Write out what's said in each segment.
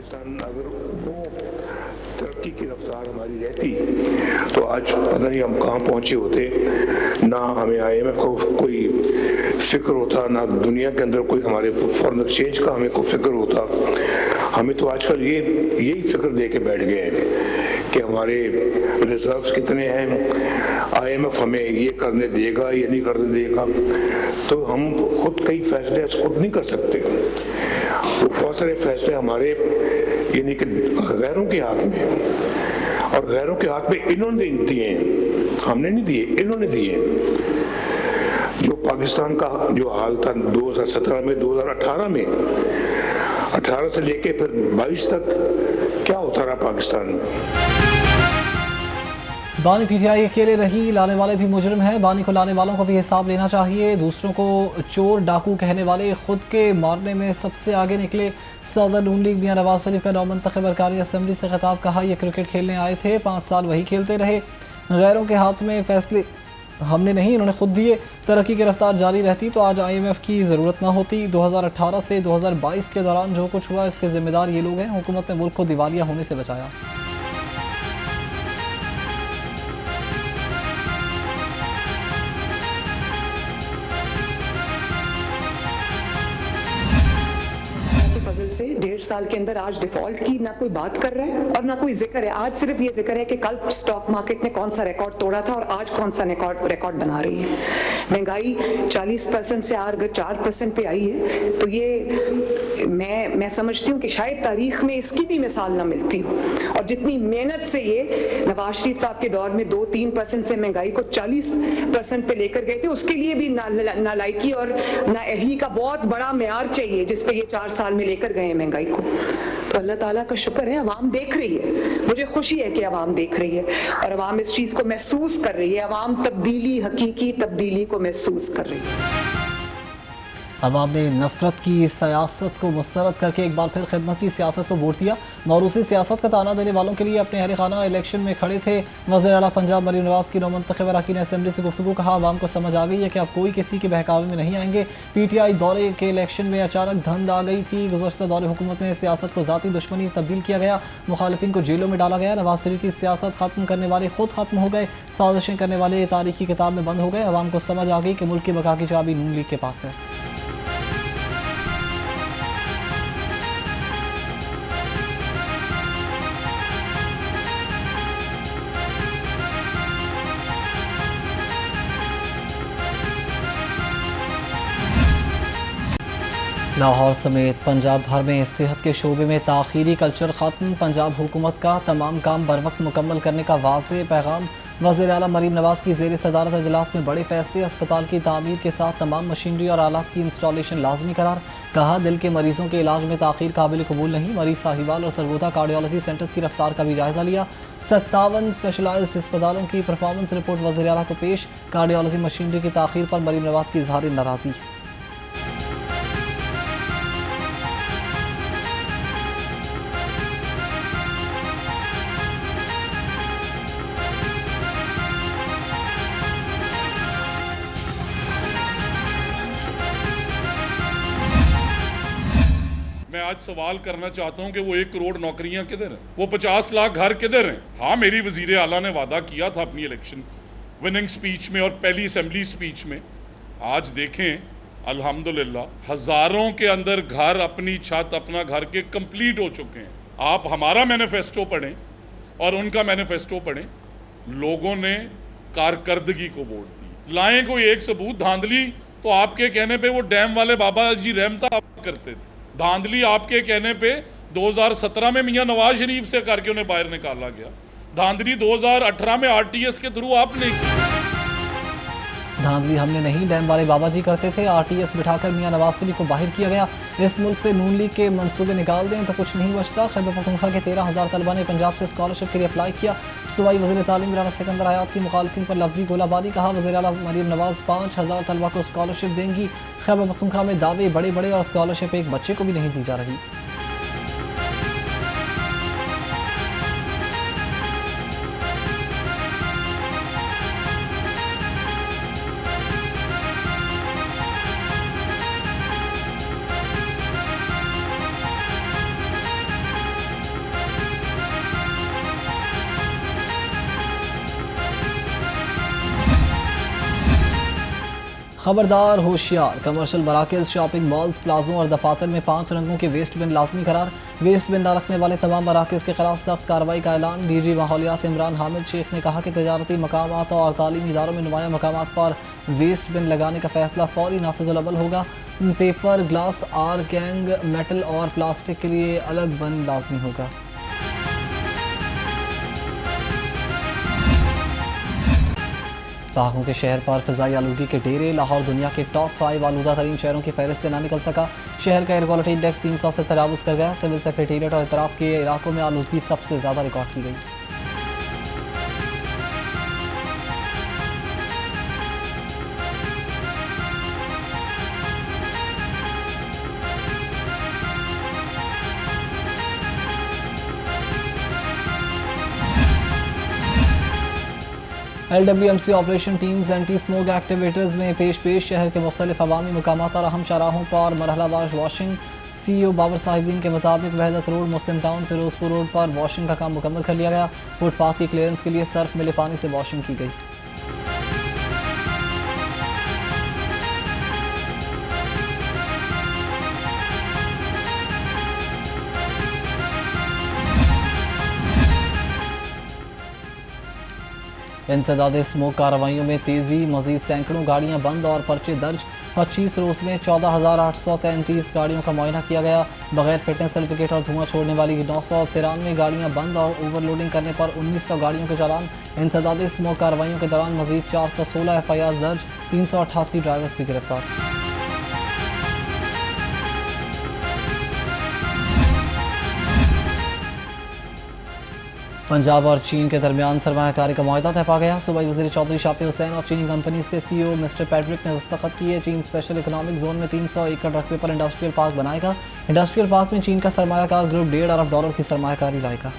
पाकिस्तान अगर वो तरक्की की रफ्तार हमारी रहती तो आज पता नहीं हम कहाँ पहुँचे होते। ना हमें IMF को कोई फिक्र होता, ना दुनिया के अंदर कोई हमारे फॉरेन एक्सचेंज का हमें कोई फिक्र होता। हमें तो आजकल यही फिक्र दे के बैठ गए हैं कि हमारे रिजर्व्स कितने हैं, IMF हमें ये करने देगा या नहीं करने देगा। तो हम खुद कई फैसले खुद नहीं कर सकते। तो बहुत सारे फैसले हमारे यानी कि गैरों के हाथ में, और गैरों के हाथ में इन्होंने दिए, हमने नहीं दिए, इन्होंने दिए। जो पाकिस्तान का जो हाल था 2017 में, 2018 में, 18 से लेके फिर 22 तक क्या होता रहा पाकिस्तान में। बानी PTI अकेले रही, लाने वाले भी मुजरिम हैं। बानी को लाने वालों को भी हिसाब लेना चाहिए। दूसरों को चोर डाकू कहने वाले खुद के मारने में सबसे आगे निकले। सदर नून लीग मियां नवाज शरीफ का नौमंतखब अरकानी असम्बली से खिताब, कहा ये क्रिकेट खेलने आए थे, 5 साल वही खेलते रहे। गैरों के हाथ में फैसले हमने नहीं, इन्होंने खुद दिए। तरक्की की रफ्तार जारी रहती तो आज IMF की ज़रूरत ना होती। 2018 से 2022 के दौरान जो कुछ हुआ इसके जिम्मेदार ये लोग हैं। हुकूमत ने मुल्क को दिवालिया होने से बचाया। से 1.5 साल के अंदर आज डिफॉल्ट की ना कोई बात कर रहा है और ना कोई जिक्र है। आज सिर्फ ये जिक्र है कि कल स्टॉक मार्केट ने कौन सा रिकॉर्ड तोड़ा था और आज कौन सा रिकॉर्ड बना रही है। महंगाई 40% से अगर 4% पे आई है तो ये मैं समझती हूँ कि शायद तारीख में इसकी भी मिसाल ना मिलती हो। और जितनी मेहनत से ये नवाज शरीफ साहब के दौर में 2-3% से महंगाई को 40% पे लेकर गए थे, उसके लिए भी नालायकी और नाअहली का बहुत बड़ा मेयार चाहिए जिस पे ये 4 साल में लेकर गए महंगाई को। तो अल्लाह ताला का शुक्र है, अवाम देख रही है। मुझे खुशी है कि अवाम देख रही है और अवाम इस चीज को महसूस कर रही है। अवाम तब्दीली, हकीकी तब्दीली को महसूस कर रही है। अवाम ने नफरत की सियासत को मुस्तरद करके एक बार फिर खिदमत की सियासत को वोट दिया। मौरूसी सियासत का ताना देने वालों के लिए अपने अहल खाना इलेक्शन में खड़े थे। वज़ीर आला पंजाब मरीम नवाज की नौमंतखब अरकान असम्बली से गुफ्तगू, कहा अवाम को समझ आ गई है कि अब कोई किसी के बहकावे में नहीं आएंगे। PTI दौरे के इलेक्शन में अचानक धंध आ गई थी। गुज़श्ता दौरे हुकूमत में सियासत को ज़ाती दुश्मनी तब्दील किया गया, मुखालिफिन को जेलों में डाला गया। नवाज शरीफ की सियासत ख़त्म करने वाले खुद ख़त्म हो गए, साजिशें करने वाले तारीखी किताब में बंद हो गए। अवाम को समझ आ गई कि मुल्क की बका की चाबी नून लीग के पास है। लाहौर समेत पंजाब भर में सेहत के शोबे में ताख़ीरी कल्चर ख़त्म। पंजाब हुकूमत का तमाम काम बर वक्त मुकम्मल करने का वाज़ेह पैगाम। वज़ीर आला मरीम नवाज की ज़ेर सदारत इजलास में बड़े फैसले। अस्पताल की तामीर के साथ तमाम मशीनरी और आलात की इंस्टॉलेशन लाजमी करार। कहा दिल के मरीजों के इलाज में ताख़ीर काबिल कबूल नहीं। मरीज साहिवाल और सरगोधा कार्डियोलॉजी सेंटर्स की रफ्तार का भी जायज़ा लिया। 57 स्पेशलाइज्ड अस्पतालों की परफॉर्मेंस रिपोर्ट वज़ीर आला को पेश। कार्डियोलॉजी मशीनरी की ताख़ीर पर मरीम नवाज की इज़हार नाराज़ी। मैं आज सवाल करना चाहता हूं कि वो 1 करोड़ नौकरियां किधर हैं, वो 50 लाख घर किधर हैं। हाँ, मेरी वजीर आला ने वादा किया था अपनी इलेक्शन विनिंग स्पीच में और पहली असेंबली स्पीच में। आज देखें अल्हम्दुलिल्लाह हज़ारों के अंदर घर, अपनी छत, अपना घर के कंप्लीट हो चुके हैं। आप हमारा मैनिफेस्टो पढ़ें और उनका मैनिफेस्टो पढ़ें। लोगों ने कारकर्दगी को वोट दी। लाएं कोई एक सबूत। धांधली तो आपके कहने पे वो डैम वाले बाबा जी रहमता करते थे। धांधली आपके कहने पे 2017 में मियां नवाज शरीफ से करके उन्हें बाहर निकाला गया। धांधली 2018 में RTS के थ्रू आपने की। धांधली हमने नहीं, डैम वाले बाबा जी करते थे। RTS बिठाकर मियां नवाज शरीफ को बाहर किया गया। इस मुल्क से नून लीग के मंसूबे निकाल दें तो कुछ नहीं बचता। खैबर पख्तूनख्वा के 13,000 तलबा ने पंजाब से स्कॉलरशिप के लिए अप्लाई किया। सूबाई वज़ीर तालीम राना सिकंदर हयात की मुखालिफिन पर लफ्जी गोलाबारी। कहा वज़ीर आला मरीम नवाज 5,000 तलबा को स्कॉलरशिप देंगी। खैबर पख्तूनख्वा में दावे बड़े बड़े और स्कॉलरशिप एक बच्चे को भी नहीं दी जा रही। खबरदार होशियार, कमर्शियल मराकज़, शॉपिंग मॉल्स, प्लाजों और दफातर में 5 रंगों के वेस्ट बिन लाजमी करार। वेस्ट बिन न रखने वाले तमाम मराकज़ के खिलाफ सख्त कार्रवाई का ऐलान। डीजी माहौलियात इमरान हामिद शेख ने कहा कि तजारती मकामात और तालीमी इदारों में नुमाया मकामात पर वेस्ट बिन लगाने का फैसला फौरी नाफिजुल अमल होगा। पेपर, ग्लास, आर गैंग, मेटल और प्लास्टिक के लिए अलग बन लाजमी होगा। पाकों के शहर पर फ़िज़ाई आलूगी के डेरे। लाहौर दुनिया के टॉप 5 आलूदा तरीन शहरों की फहरिस्त से ना निकल सका। शहर का एयर क्वालिटी इंडेक्स 300 से तजावुज़ कर गया। सिविल सेक्रेटेरिएट और इतराफ़ के इलाकों में आलूदगी सबसे ज़्यादा रिकॉर्ड की गई। LWMC operation teams anti smoke activities में पेश शहर के मुख्तलिफ अवामी मकामात और अहम शाहराहों पर मरहलावार वॉशिंग। CEO बाबर साहिबीन के मुताबिक वहदत रोड, मुस्लिम टाउन, फिरोजपुर रोड पर वॉशिंग का काम मुकम्मल कर लिया गया। फुटपाथ की क्लियरेंस के लिए सर्फ मिले पानी से वॉशिंग की गई। इंसदाद स्मोक कार्रवाइयों में तेज़ी, मजीद सैकड़ों गाड़ियां बंद और पर्चे दर्ज। 25 रोज़ में 14,833 गाड़ियों का मुआयना किया गया। बगैर फिटनेस सर्टिफिकेट और धुआं छोड़ने वाली 993 गाड़ियां बंद और ओवरलोडिंग करने पर 1900 गाड़ियों के चालान। इंसदाद स्मोक कार्रवाइयों के दौरान मजीद 416 FIR दर्ज, 388 ड्राइवर्स भी गिरफ्तार। पंजाब और चीन के दरमियान सरमायाकारी का मुआहदा तय पा गया। सूबाई वज़ीर चौधरी शाफी हुसैन और चीनी कंपनीज के CEO मिस्टर पैट्रिक ने दस्तखत किए। चीन स्पेशल इकोनॉमिक जोन में 300 एकड़ रकबे पर इंडस्ट्रियल पार्क बनाएगा। इंडस्ट्रियल पार्क में चीन का सरमायाकार ग्रुप $1.5 अरब की सरमायाकारी लाएगा।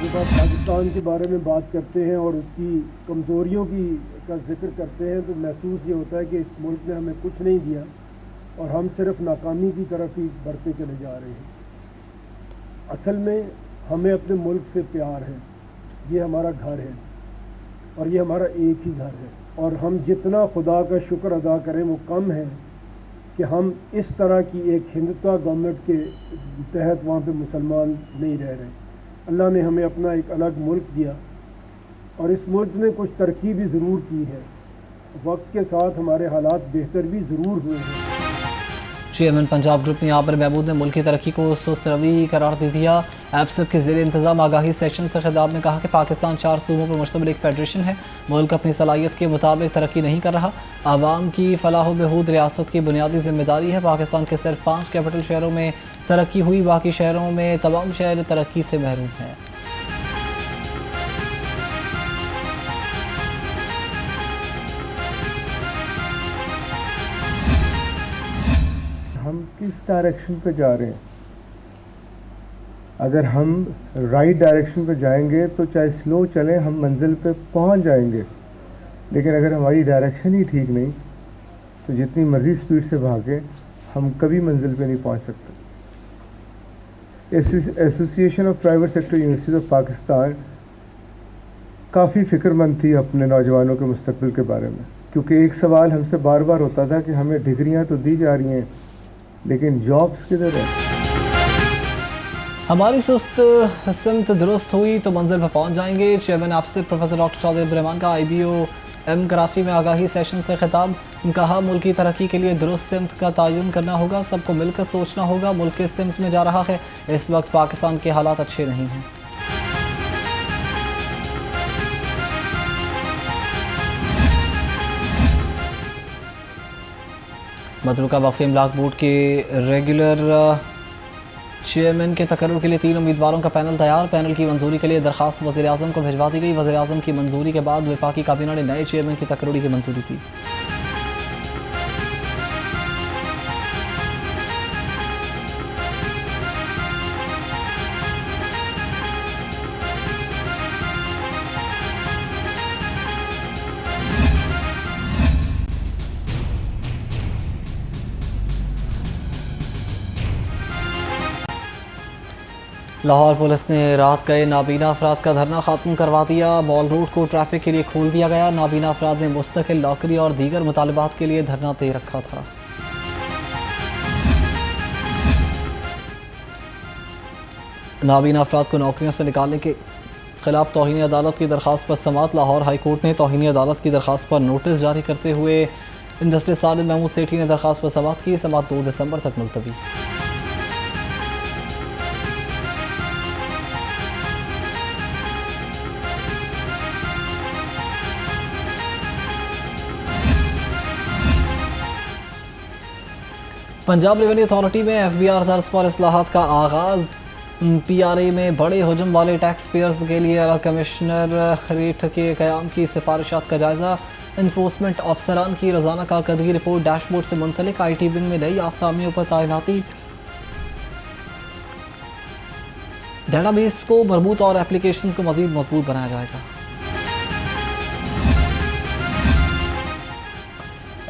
जब आप पाकिस्तान के बारे में बात करते हैं और उसकी कमज़ोरियों का जिक्र करते हैं तो महसूस ये होता है कि इस मुल्क ने हमें कुछ नहीं दिया और हम सिर्फ नाकामी की तरफ ही बढ़ते चले जा रहे हैं। असल में हमें अपने मुल्क से प्यार है, ये हमारा घर है और ये हमारा एक ही घर है और हम जितना खुदा का शुक्र अदा करें वो कम है कि हम इस तरह की एक हिंदुत्व गवर्नमेंट के तहत वहाँ पे मुसलमान नहीं रह रहे। अल्लाह ने हमें अपना एक अलग मुल्क दिया और इस मुल्क ने कुछ तरक्की भी ज़रूर की है। वक्त के साथ हमारे हालात बेहतर भी ज़रूर हुए हैं। चेयरमैन पंजाब ग्रुप आबिर महमूद ने मुल्क की तरक्की को सुस्त रवि करार दे दिया। एप्सप के ज़ेर इंतज़ाम आगाही सेशन से खिताब में कहा कि पाकिस्तान 4 सूबों पर मुश्तमिल एक फेडरेशन है। मुल्क अपनी सलाहियत के मुताबिक तरक्की नहीं कर रहा। आवाम की फलाह बहूद रियासत की बुनियादी जिम्मेदारी है। पाकिस्तान के सिर्फ 5 कैपिटल शहरों में तरक्की हुई, बाकी शहरों में तमाम शहर तरक्की से महरूम हैं। हम किस डायरेक्शन पे जा रहे हैं? अगर हम राइट डायरेक्शन पे जाएंगे तो चाहे स्लो चलें हम मंजिल पे पहुंच जाएंगे, लेकिन अगर हमारी डायरेक्शन ही ठीक नहीं तो जितनी मर्ज़ी स्पीड से भागें हम कभी मंजिल पे नहीं पहुंच सकते। Association of private sector universities of Pakistan काफ़ी फ़िक्रमंद थी अपने नौजवानों के मुस्तकबिल के बारे में, क्योंकि एक सवाल हमसे बार बार होता था कि हमें डिग्रियां तो दी जा रही हैं लेकिन जॉब्स किधर है? हमारी सुस्त सिमत दुरुस्त हुई तो मंजिल पर पहुंच जाएंगे। चेयरमैन आपसे प्रोफेसर डॉक्टर चौधरी अब्दुर्रहमान का IBOM कराची में आगाही सेशन से खिताब। कहा मुल्क की तरक्की के लिए दुरुस्त सिमत का तयन करना होगा, सबको मिलकर सोचना होगा। मुल्क किस सिमत में जा रहा है? इस वक्त पाकिस्तान के हालात अच्छे नहीं हैं। मदरुका वफ़ी इमलाक बोर्ड के रेगुलर चेयरमैन के तकर्रुर के लिए 3 उम्मीदवारों का पैनल तैयार। पैनल की मंजूरी के लिए दरख्वास्त वज़ीर-ए-आज़म को भिजवा दी गई। वज़ीर-ए-आज़म की मंजूरी के बाद वफाकी काबीना ने नए चेयरमैन की तकर्रुरी की मंजूरी दी। लाहौर पुलिस ने रात गए नाबीना अफराद का धरना खत्म करवा दिया। मॉल रोड को ट्रैफिक के लिए खोल दिया गया। नाबीना अफराद ने मुस्तकिल नौकरी और दीगर मुतालबात के लिए धरना दे रखा था। नाबीना अफराद को नौकरियों से निकालने के खिलाफ तौहीन अदालत की दरख्वास्त पर समात। लाहौर हाई कोर्ट ने तौहीन अदालत की दरख्वास्त पर नोटिस जारी करते हुए इंडस्ट्री सालिद महमूद सेठी ने दरख्वास्त पर समात की। समात 2 दिसंबर तक मुलतवी। पंजाब रेवेन्यू अथॉरिटी में FBR तर्ज पर इस्लाहात का आगाज़। PRA में बड़े हजम वाले टैक्स पेयर्स के लिए अलग कमिश्नर रेट के क़याम की सिफारिशात का जायज़ा। इन्फोर्समेंट अफसरान की रोज़ाना कारकर्दगी रिपोर्ट डैशबोर्ड से मुंसलिक। IT विंग में नई आसामियों पर तैनाती। डेटाबेस को मरबूत और एप्लीकेशन को मज़ीद मजबूत बनाया जाएगा।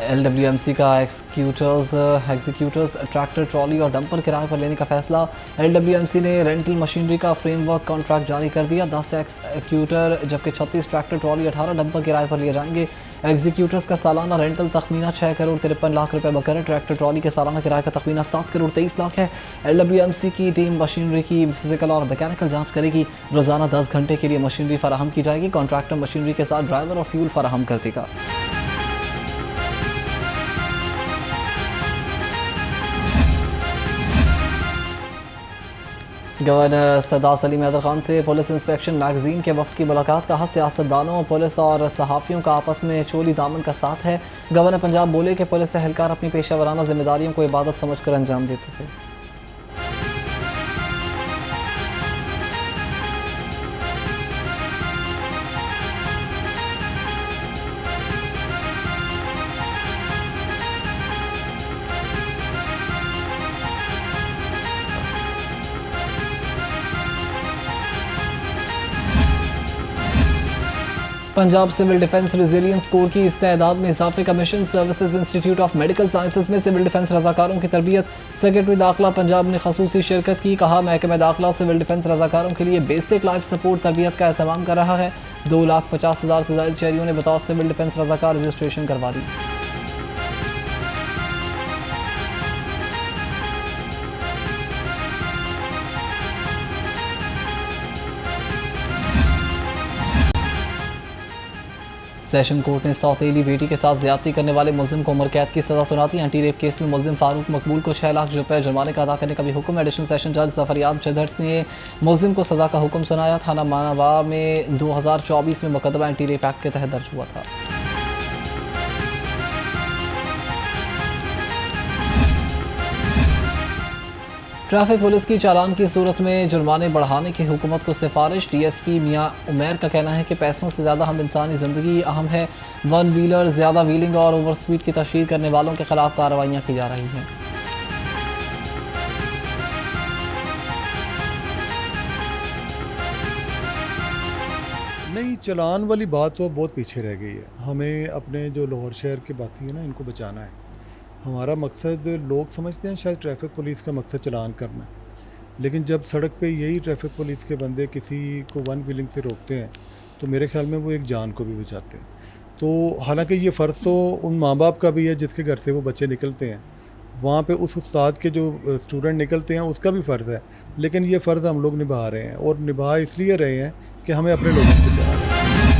LWMC का एग्जीक्यूटर्स ट्रैक्टर ट्रॉली और डंपर किराए पर लेने का फैसला। LWMC ने रेंटल मशीनरी का फ्रेमवर्क कॉन्ट्रैक्ट जारी कर दिया। 10 एग्जीक्यूटर जबकि 36 ट्रैक्टर ट्रॉली 18 डंपर किराए पर लिए जाएंगे। एग्जीक्यूटर्स का सालाना रेंटल तखमीना 6 करोड़ 53 लाख रुपए बकर। ट्रैक्टर ट्रॉली के सालाना किराए का तखमीना 7 करोड़ 23 लाख है। LWMC की टीम मशीनरी की फिजिकल और मैकेनिकल जांच करेगी। रोजाना 10 घंटे के लिए मशीनरी फराहम की जाएगी। कॉन्ट्रैक्टर मशीनरी के साथ ड्राइवर और फ्यूल फराहम कर देगा। गवर्नर सरदार सलीम हैदर खान से पुलिस इंस्पेक्शन मैगजीन के वफ्द की मुलाकात। कहा सियासतदानों पुलिस और सहाफ़ियों का आपस में चोली दामन का साथ है। गवर्नर पंजाब बोले कि पुलिस एहलकार अपनी पेशा वराना जिम्मेदारियों को इबादत समझकर अंजाम देते थे। Punjab civil defence resilience corps की इस्तेदाद में इजाफे का मिशन। Services institute of medical sciences में सिविल डिफेंस रजाकारों की तरबियत। सेक्रेटरी दाखिला पंजाब ने खसूसी शिरकत की। कहा महकमा दाखिला सिविल डिफेंस रजाकारों के लिए बेसिक लाइफ सपोर्ट तरबियत का एहतमाम कर रहा है। 2,50,000 से ज़ायद शहरियों ने बतौर सिविल डिफेंस रजाकार रजिस्ट्रेशन करवा दी। सेशन कोर्ट ने सौतेली बेटी के साथ ज्यादती करने वाले मुलजिम को उम्र कैद की सजा सुनाती। एंटी रेप केस में मुलजिम फारूक मकबूल को 6 लाख रुपए जुर्माने का अदा करने का भी हुक्म। एडिशनल सेशन जज जफरयाब चदर्स ने मुलजिम को सजा का हुक्म सुनाया। थाना मानवा में 2024 में मुकदमा एंटी रेप एक्ट के तहत दर्ज हुआ था। ट्रैफिक पुलिस की चालान की सूरत में जुर्माने बढ़ाने की हुकूमत को सिफारिश। DSP मियां उमैर का कहना है कि पैसों से ज़्यादा हम इंसानी ज़िंदगी अहम है। वन व्हीलर ज़्यादा व्हीलिंग और ओवर स्पीड की तशहीर करने वालों के खिलाफ कार्रवाइयाँ की जा रही हैं। नहीं, चलान वाली बात तो बहुत पीछे रह गई है। हमें अपने जो लाहौर शहर के वासी हैं ना, इनको बचाना है। हमारा मकसद, लोग समझते हैं शायद ट्रैफिक पुलिस का मकसद चलान करना है, लेकिन जब सड़क पे यही ट्रैफिक पुलिस के बंदे किसी को वन व्हीलिंग से रोकते हैं तो मेरे ख्याल में वो एक जान को भी बचाते हैं। तो हालांकि ये फ़र्ज़ तो उन माँ बाप का भी है जिसके घर से वो बच्चे निकलते हैं, वहाँ पे उस उस्ताद के जो स्टूडेंट निकलते हैं उसका भी फ़र्ज़ है, लेकिन ये फ़र्ज़ हम लोग निभा रहे हैं और निभा इसलिए रहे हैं कि हमें अपने लोगों से प्यार है।